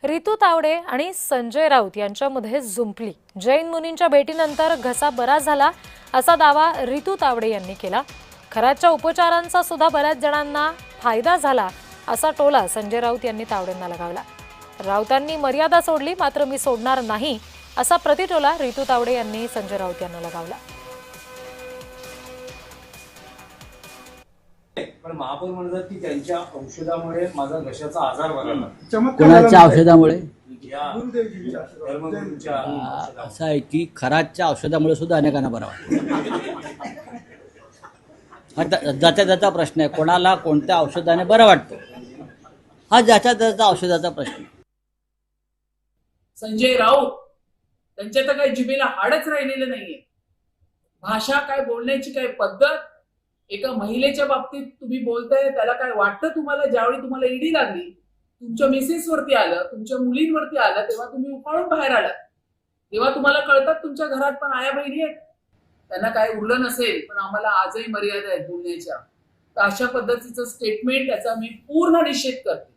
रितू तावडे आणि संजय राऊत यांच्यामध्ये जुंपली। जैन मुनींच्या भेटीनंतर घसा बरा झाला असा दावा रितू तावडे यांनी केला। खराच्या उपचारांचा सुद्धा बऱ्याच जणांना फायदा झाला असा टोला संजय राऊत यांनी तावडेंना लगावला। राऊतांनी मर्यादा सोडली, मात्र मी सोडणार नाही असा प्रतिटोला रितू तावडे यांनी संजय राऊत यांना लगावला। पण महापौर म्हणतात की त्यांच्या औषधामुळे माझा घशाचा आजार बरा कोणाच्या औषधामुळे? धर्मगुरूंच्या असं आहे की खराच्या औषधामुळे सुद्धा अनेकांना बरं वाटतं। हा ज्याच्या त्याचा प्रश्न आहे, कोणाला कोणत्या औषधाने बरं वाटतं हा ज्याच्या त्याचा औषधाचा प्रश्न आहे। संजय राऊत त्यांच्या तर काही जिभेला हाडच राहिलेलं नाहीये। भाषा काय, बोलण्याची काय पद्धत, एका महिलेच्या बाबतीत तुम्ही बोलताय त्याला काय वाटतं तुम्हाला? ज्यावेळी तुम्हाला ईडी लागली, तुमच्या मिसेसवरती आलं, तुमच्या मुलींवरती आलं, तेव्हा तुम्ही उपाळून बाहेर आलात, तेव्हा तुम्हाला कळतात तुमच्या घरात पण आया बहिणी आहेत, त्यांना काय उरलं नसेल, पण आम्हाला आजही मर्यादा आहेत बोलण्याच्या। तर अशा पद्धतीचं स्टेटमेंट याचा मी पूर्ण निषेध करते।